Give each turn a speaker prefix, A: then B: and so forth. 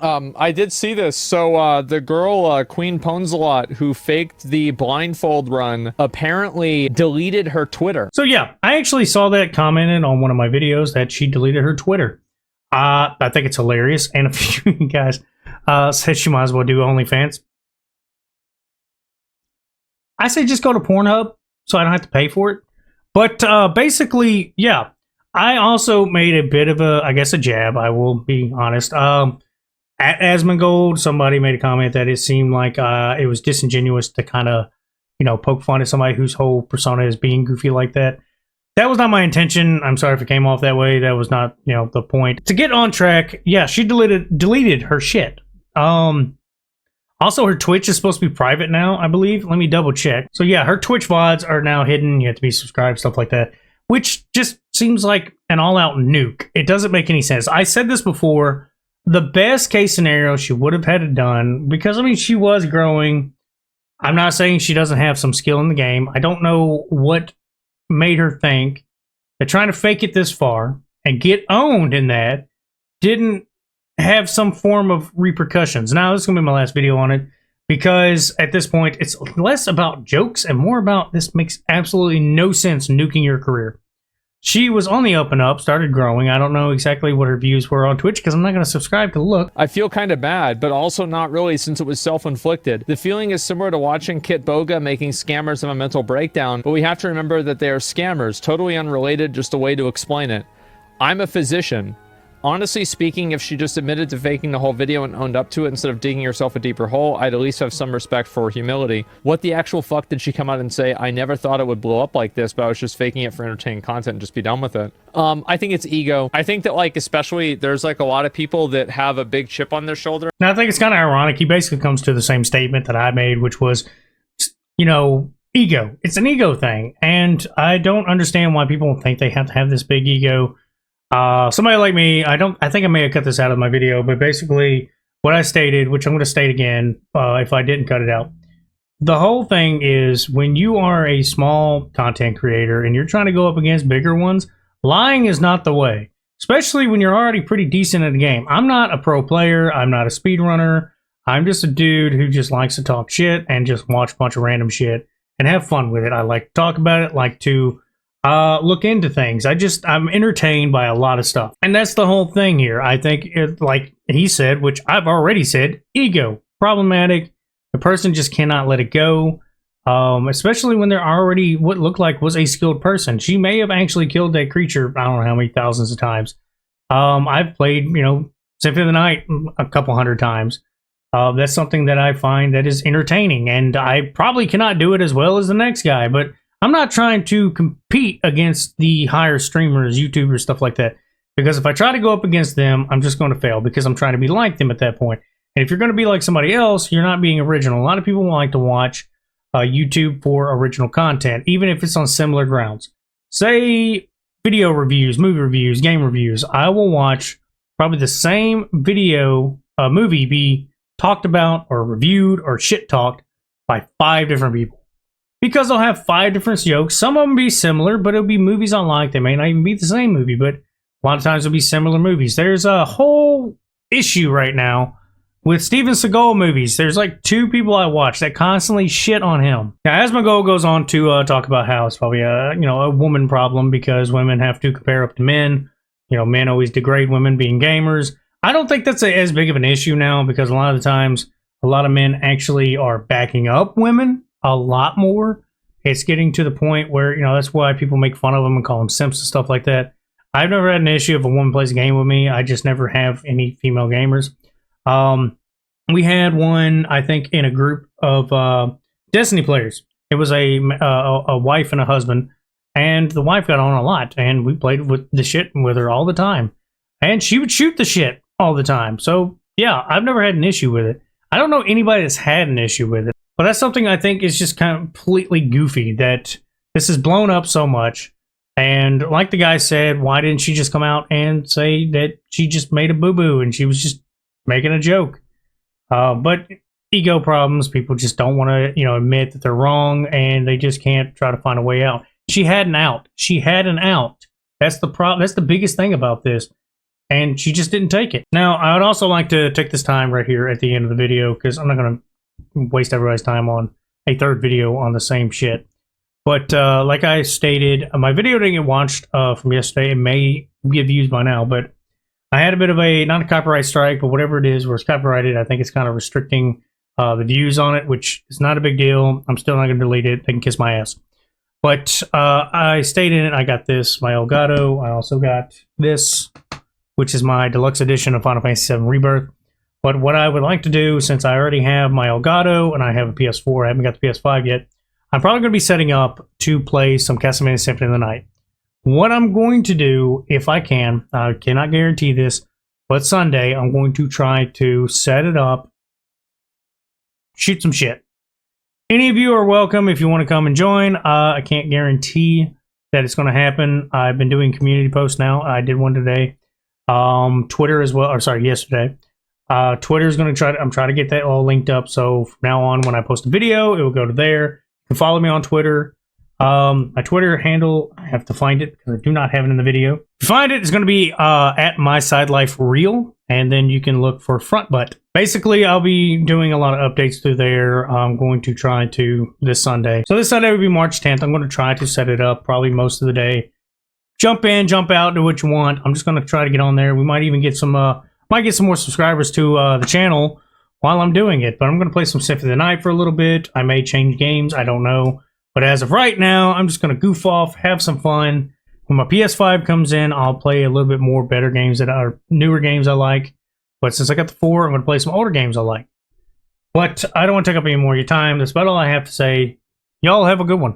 A: I did see this. So, the girl, QueenPwnzalot, who faked the blindfold run, apparently deleted her Twitter.
B: So yeah, I actually saw that commented on one of my videos that she deleted her Twitter. I think it's hilarious, and a few of you guys said she might as well do OnlyFans. I say just go to Pornhub, so I don't have to pay for it. But basically, yeah, I also made a bit of a, I guess, a jab. I will be honest. At Asmongold, somebody made a comment that it seemed like it was disingenuous to kind of, poke fun at somebody whose whole persona is being goofy like that. That was not my intention. I'm sorry if it came off that way. That was not, the point. To get on track, yeah, she deleted her shit. Also, her Twitch is supposed to be private now, I believe. Let me double check. So yeah, her Twitch VODs are now hidden. You have to be subscribed, stuff like that, which just seems like an all-out nuke. It doesn't make any sense. I said this before. The best case scenario, she would have had it done because, she was growing. I'm not saying she doesn't have some skill in the game. I don't know what made her think that trying to fake it this far and get owned in that didn't have some form of repercussions. Now, this is going to be my last video on it because at this point, it's less about jokes and more about this makes absolutely no sense nuking your career. She was on the up and up, started growing. I don't know exactly what her views were on Twitch because I'm not going to subscribe to look.
A: I feel kind of bad, but also not really since it was self-inflicted. The feeling is similar to watching Kit Boga making scammers have a mental breakdown, but we have to remember that they are scammers, totally unrelated, just a way to explain it. I'm a physician. Honestly speaking, if she just admitted to faking the whole video and owned up to it instead of digging herself a deeper hole, I'd at least have some respect for humility. What the actual fuck did she come out and say? I never thought it would blow up like this, but I was just faking it for entertaining content and just be done with it. I think it's ego. I think that, especially, there's, a lot of people that have a big chip on their shoulder.
B: Now, I think it's kind of ironic. He basically comes to the same statement that I made, which was, ego. It's an ego thing. And I don't understand why people think they have to have this big ego. Somebody like me, I think I may have cut this out of my video, but basically what I stated, which I'm going to state again, if I didn't cut it out. The whole thing is when you are a small content creator and you're trying to go up against bigger ones, lying is not the way, especially when you're already pretty decent at the game. I'm not a pro player. I'm not a speedrunner. I'm just a dude who just likes to talk shit and just watch a bunch of random shit and have fun with it. I like to talk about it, like to look into things. I'm entertained by a lot of stuff. And that's the whole thing here. I think, like he said, which I've already said, ego. Problematic. The person just cannot let it go. Especially when they're already what looked like was a skilled person. She may have actually killed that creature, I don't know how many thousands of times. I've played, Symphony of the Night a couple hundred times. That's something that I find that is entertaining. And I probably cannot do it as well as the next guy, but I'm not trying to compete against the higher streamers, YouTubers, stuff like that. Because if I try to go up against them, I'm just going to fail because I'm trying to be like them at that point. And if you're going to be like somebody else, you're not being original. A lot of people like to watch YouTube for original content, even if it's on similar grounds. Say video reviews, movie reviews, game reviews. I will watch probably the same movie be talked about or reviewed or shit talked by 5 different people. Because they'll have 5 different jokes. Some of them be similar, but it'll be movies I like. They may not even be the same movie, but a lot of times it'll be similar movies. There's a whole issue right now with Steven Seagal movies. There's 2 people I watch that constantly shit on him. Now, Asmongold goes on to talk about how it's probably a woman problem because women have to compare up to men. Men always degrade women being gamers. I don't think that's as big of an issue now because a lot of the times, a lot of men actually are backing up women a lot more. It's getting to the point where, that's why people make fun of them and call them simps and stuff like that. I've never had an issue if a woman plays a game with me. I just never have any female gamers. We had one, I think, in a group of Destiny players. It was a wife and a husband, and the wife got on a lot, and we played with the shit with her all the time. And she would shoot the shit all the time. So, yeah, I've never had an issue with it. I don't know anybody that's had an issue with it. But that's something I think is just kind of completely goofy that this is blown up so much. And like the guy said, why didn't she just come out and say that she just made a boo-boo and she was just making a joke? But ego problems, people just don't want to, admit that they're wrong and they just can't try to find a way out. She had an out. She had an out. That's the problem. That's the biggest thing about this. and she just didn't take it. Now, I would also like to take this time right here at the end of the video, because I'm not going to waste everybody's time on a third video on the same shit. But like I stated, my video didn't get watched from yesterday. It may be views by now, but I had a bit of a, not a copyright strike, but whatever it is where it's copyrighted, I think it's kind of restricting the views on it, which is not a big deal. I'm still not going to delete it. They can kiss my ass. But I stayed in it. I got this, my Elgato. I also got this, which is my deluxe edition of Final Fantasy VII Rebirth. But what I would like to do, since I already have my Elgato and I have a PS4, I haven't got the PS5 yet, I'm probably going to be setting up to play some Castlevania Symphony of the Night. What I'm going to do, if I can, I cannot guarantee this, but Sunday I'm going to try to set it up, shoot some shit. Any of you are welcome if you want to come and join. I can't guarantee that it's going to happen. I've been doing community posts now. I did one today. Twitter as well, or sorry, yesterday. Twitter is going to I'm trying to get that all linked up. So from now on, when I post a video, it will go to there. You can follow me on Twitter. My Twitter handle, I have to find it because I do not have it in the video. To find it, it's going to be at my side life reel, and then you can look for front butt. Basically, I'll be doing a lot of updates through there. I'm going to try to this Sunday. So this Sunday will be March 10th. I'm going to try to set it up probably most of the day. Jump in, jump out, do what you want. I'm just going to try to get on there. We might even get some more subscribers to the channel while I'm doing it. But I'm going to play some Symphony of the Night for a little bit. I may change games. I don't know. But as of right now, I'm just going to goof off, have some fun. When my PS5 comes in, I'll play a little bit more better games that are newer games I like. But since I got the 4, I'm going to play some older games I like. But I don't want to take up any more of your time. That's about all I have to say. Y'all have a good one.